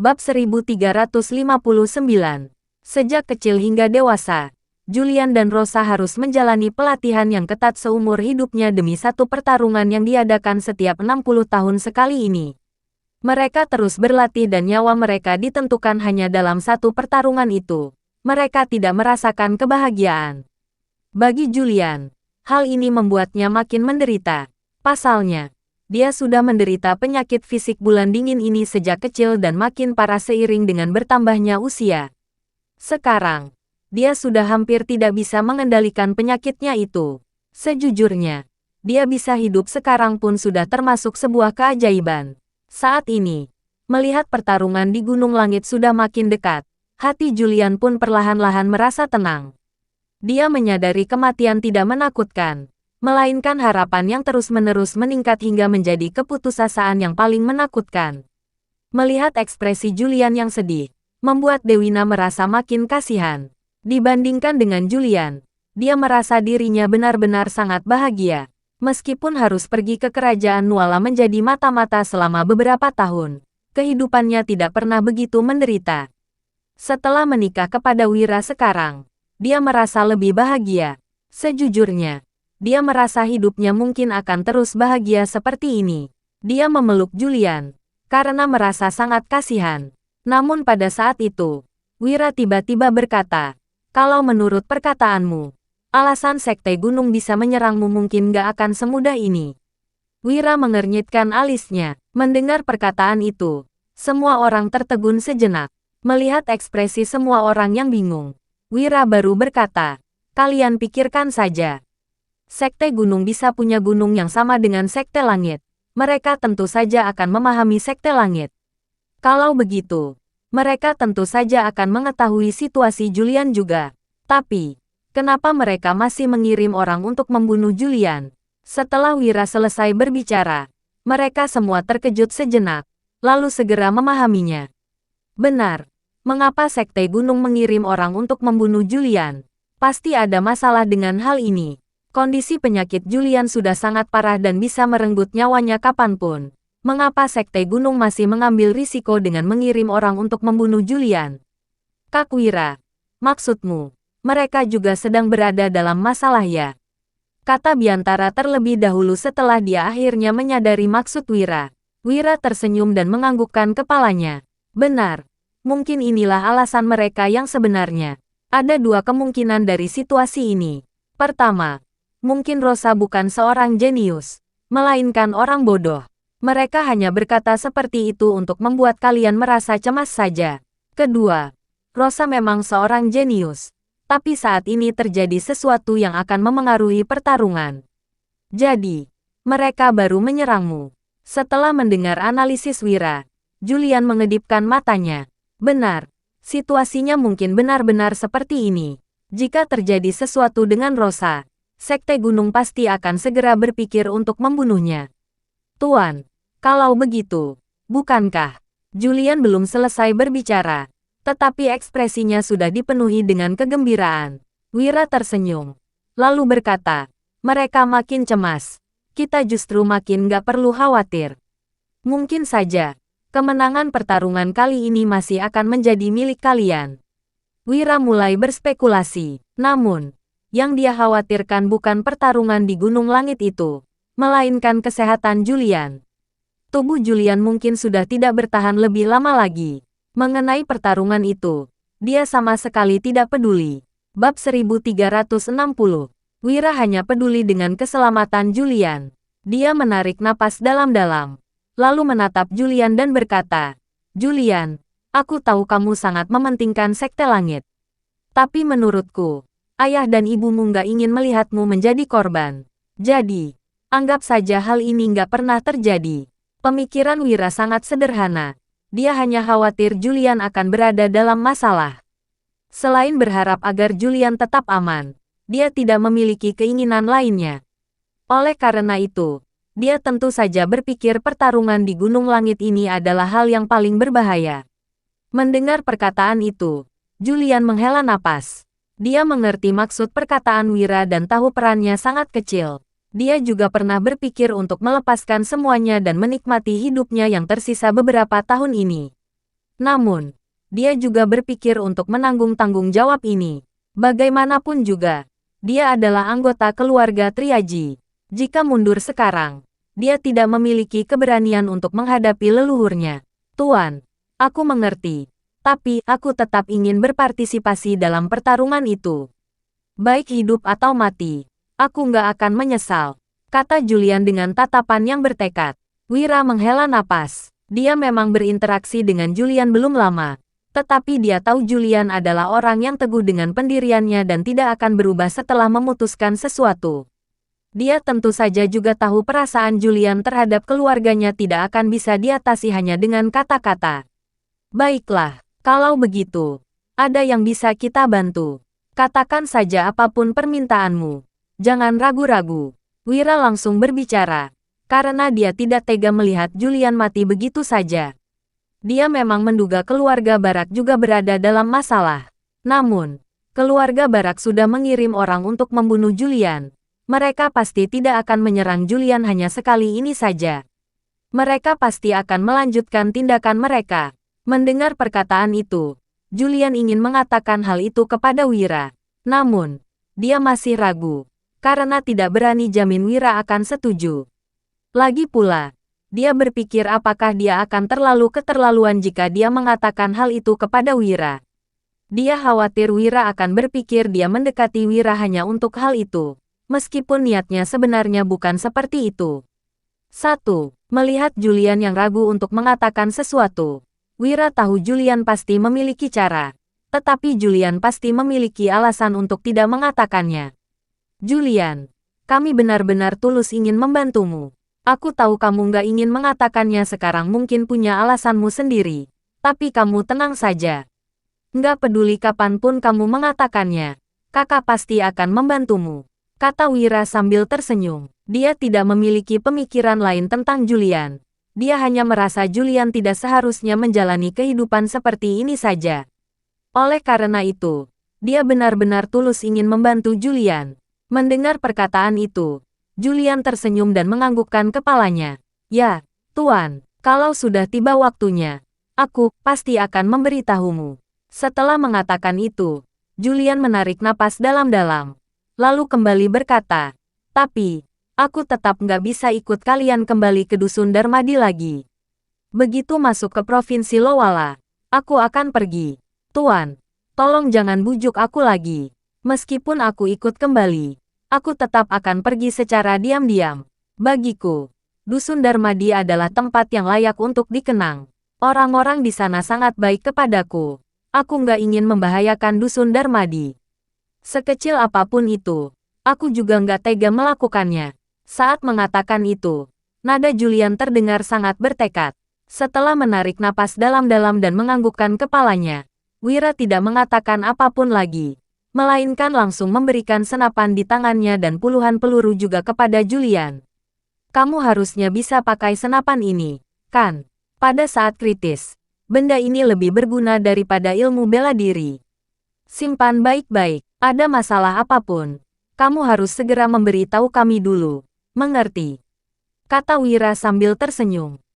Bab 1359. Sejak kecil hingga dewasa, Julian dan Rosa harus menjalani pelatihan yang ketat seumur hidupnya demi satu pertarungan yang diadakan setiap 60 tahun sekali ini. Mereka terus berlatih dan nyawa mereka ditentukan hanya dalam satu pertarungan itu. Mereka tidak merasakan kebahagiaan. Bagi Julian, hal ini membuatnya makin menderita. Pasalnya, dia sudah menderita penyakit fisik bulan dingin ini sejak kecil dan makin parah seiring dengan bertambahnya usia. Sekarang, dia sudah hampir tidak bisa mengendalikan penyakitnya itu. Sejujurnya, dia bisa hidup sekarang pun sudah termasuk sebuah keajaiban. Saat ini, melihat pertarungan di Gunung Langit sudah makin dekat, hati Julian pun perlahan-lahan merasa tenang. Dia menyadari kematian tidak menakutkan, melainkan harapan yang terus-menerus meningkat hingga menjadi keputusasaan yang paling menakutkan. Melihat ekspresi Julian yang sedih, membuat Dewina merasa makin kasihan. Dibandingkan dengan Julian, dia merasa dirinya benar-benar sangat bahagia. Meskipun harus pergi ke kerajaan Nuala menjadi mata-mata selama beberapa tahun, kehidupannya tidak pernah begitu menderita. Setelah menikah kepada Wira sekarang, dia merasa lebih bahagia. Sejujurnya, dia merasa hidupnya mungkin akan terus bahagia seperti ini. Dia memeluk Julian karena merasa sangat kasihan. Namun pada saat itu, Wira tiba-tiba berkata, "Kalau menurut perkataanmu, alasan Sekte Gunung bisa menyerangmu mungkin gak akan semudah ini." Wira mengernyitkan alisnya. Mendengar perkataan itu, semua orang tertegun sejenak. Melihat ekspresi semua orang yang bingung, Wira baru berkata, "Kalian pikirkan saja. Sekte Gunung bisa punya gunung yang sama dengan Sekte Langit. Mereka tentu saja akan memahami Sekte Langit. Kalau begitu, mereka tentu saja akan mengetahui situasi Julian juga. Tapi, kenapa mereka masih mengirim orang untuk membunuh Julian?" Setelah Wira selesai berbicara, mereka semua terkejut sejenak, lalu segera memahaminya. Benar, mengapa Sekte Gunung mengirim orang untuk membunuh Julian? Pasti ada masalah dengan hal ini. Kondisi penyakit Julian sudah sangat parah dan bisa merenggut nyawanya kapanpun. Mengapa Sekte Gunung masih mengambil risiko dengan mengirim orang untuk membunuh Julian? Kak Wira, maksudmu, mereka juga sedang berada dalam masalah ya? Kata Biantara terlebih dahulu setelah dia akhirnya menyadari maksud Wira. Wira tersenyum dan menganggukkan kepalanya. Benar, mungkin inilah alasan mereka yang sebenarnya. Ada dua kemungkinan dari situasi ini. Pertama, mungkin Rosa bukan seorang jenius, melainkan orang bodoh. Mereka hanya berkata seperti itu untuk membuat kalian merasa cemas saja. Kedua, Rosa memang seorang jenius, tapi saat ini terjadi sesuatu yang akan memengaruhi pertarungan. Jadi, mereka baru menyerangmu. Setelah mendengar analisis Wira, Julian mengedipkan matanya. Benar, situasinya mungkin benar-benar seperti ini. Jika terjadi sesuatu dengan Rosa, Sekte Gunung pasti akan segera berpikir untuk membunuhnya. Tuan, kalau begitu, bukankah? Julian belum selesai berbicara, tetapi ekspresinya sudah dipenuhi dengan kegembiraan. Wira tersenyum, lalu berkata, "Mereka makin cemas. Kita justru makin gak perlu khawatir. Mungkin saja, kemenangan pertarungan kali ini masih akan menjadi milik kalian." Wira mulai berspekulasi, namun yang dia khawatirkan bukan pertarungan di Gunung Langit itu, melainkan kesehatan Julian. Tubuh Julian mungkin sudah tidak bertahan lebih lama lagi. Mengenai pertarungan itu, dia sama sekali tidak peduli. Bab 1360. Wira hanya peduli dengan keselamatan Julian. Dia menarik napas dalam-dalam, lalu menatap Julian dan berkata, "Julian, aku tahu kamu sangat mementingkan Sekte Langit. Tapi menurutku, ayah dan ibumu nggak ingin melihatmu menjadi korban. Jadi, anggap saja hal ini nggak pernah terjadi." Pemikiran Wira sangat sederhana. Dia hanya khawatir Julian akan berada dalam masalah. Selain berharap agar Julian tetap aman, dia tidak memiliki keinginan lainnya. Oleh karena itu, dia tentu saja berpikir pertarungan di Gunung Langit ini adalah hal yang paling berbahaya. Mendengar perkataan itu, Julian menghela napas. Dia mengerti maksud perkataan Wira dan tahu perannya sangat kecil. Dia juga pernah berpikir untuk melepaskan semuanya dan menikmati hidupnya yang tersisa beberapa tahun ini. Namun, dia juga berpikir untuk menanggung tanggung jawab ini. Bagaimanapun juga, dia adalah anggota keluarga Triaji. Jika mundur sekarang, dia tidak memiliki keberanian untuk menghadapi leluhurnya. Tuan, aku mengerti. Tapi, aku tetap ingin berpartisipasi dalam pertarungan itu. Baik hidup atau mati, aku nggak akan menyesal, kata Julian dengan tatapan yang bertekad. Wira menghela napas. Dia memang berinteraksi dengan Julian belum lama, tetapi dia tahu Julian adalah orang yang teguh dengan pendiriannya dan tidak akan berubah setelah memutuskan sesuatu. Dia tentu saja juga tahu perasaan Julian terhadap keluarganya tidak akan bisa diatasi hanya dengan kata-kata. Baiklah, kalau begitu, ada yang bisa kita bantu. Katakan saja apapun permintaanmu. Jangan ragu-ragu. Wira langsung berbicara, karena dia tidak tega melihat Julian mati begitu saja. Dia memang menduga keluarga Barak juga berada dalam masalah. Namun, keluarga Barak sudah mengirim orang untuk membunuh Julian. Mereka pasti tidak akan menyerang Julian hanya sekali ini saja. Mereka pasti akan melanjutkan tindakan mereka. Mendengar perkataan itu, Julian ingin mengatakan hal itu kepada Wira. Namun, dia masih ragu, karena tidak berani jamin Wira akan setuju. Lagi pula, dia berpikir apakah dia akan terlalu keterlaluan jika dia mengatakan hal itu kepada Wira. Dia khawatir Wira akan berpikir dia mendekati Wira hanya untuk hal itu, meskipun niatnya sebenarnya bukan seperti itu. 1. Melihat Julian yang ragu untuk mengatakan sesuatu, Wira tahu Julian pasti memiliki cara, tetapi Julian pasti memiliki alasan untuk tidak mengatakannya. Julian, kami benar-benar tulus ingin membantumu. Aku tahu kamu nggak ingin mengatakannya sekarang, mungkin punya alasanmu sendiri. Tapi kamu tenang saja. Nggak peduli kapanpun kamu mengatakannya, kakak pasti akan membantumu, kata Wira sambil tersenyum. Dia tidak memiliki pemikiran lain tentang Julian. Dia hanya merasa Julian tidak seharusnya menjalani kehidupan seperti ini saja. Oleh karena itu, dia benar-benar tulus ingin membantu Julian. Mendengar perkataan itu, Julian tersenyum dan menganggukkan kepalanya. Ya, Tuan, kalau sudah tiba waktunya, aku pasti akan memberitahumu. Setelah mengatakan itu, Julian menarik napas dalam-dalam, lalu kembali berkata, tapi, aku tetap nggak bisa ikut kalian kembali ke Dusun Darmadi lagi. Begitu masuk ke Provinsi Lowala, aku akan pergi. Tuan, tolong jangan bujuk aku lagi. Meskipun aku ikut kembali, aku tetap akan pergi secara diam-diam. Bagiku, Dusun Darmadi adalah tempat yang layak untuk dikenang. Orang-orang di sana sangat baik kepadaku. Aku nggak ingin membahayakan Dusun Darmadi. Sekecil apapun itu, aku juga nggak tega melakukannya. Saat mengatakan itu, nada Julian terdengar sangat bertekad. Setelah menarik napas dalam-dalam dan menganggukkan kepalanya, Wira tidak mengatakan apapun lagi, melainkan langsung memberikan senapan di tangannya dan puluhan peluru juga kepada Julian. Kamu harusnya bisa pakai senapan ini, kan? Pada saat kritis, benda ini lebih berguna daripada ilmu bela diri. Simpan baik-baik, ada masalah apapun, kamu harus segera memberitahu kami dulu. Mengerti? Kata Wira sambil tersenyum.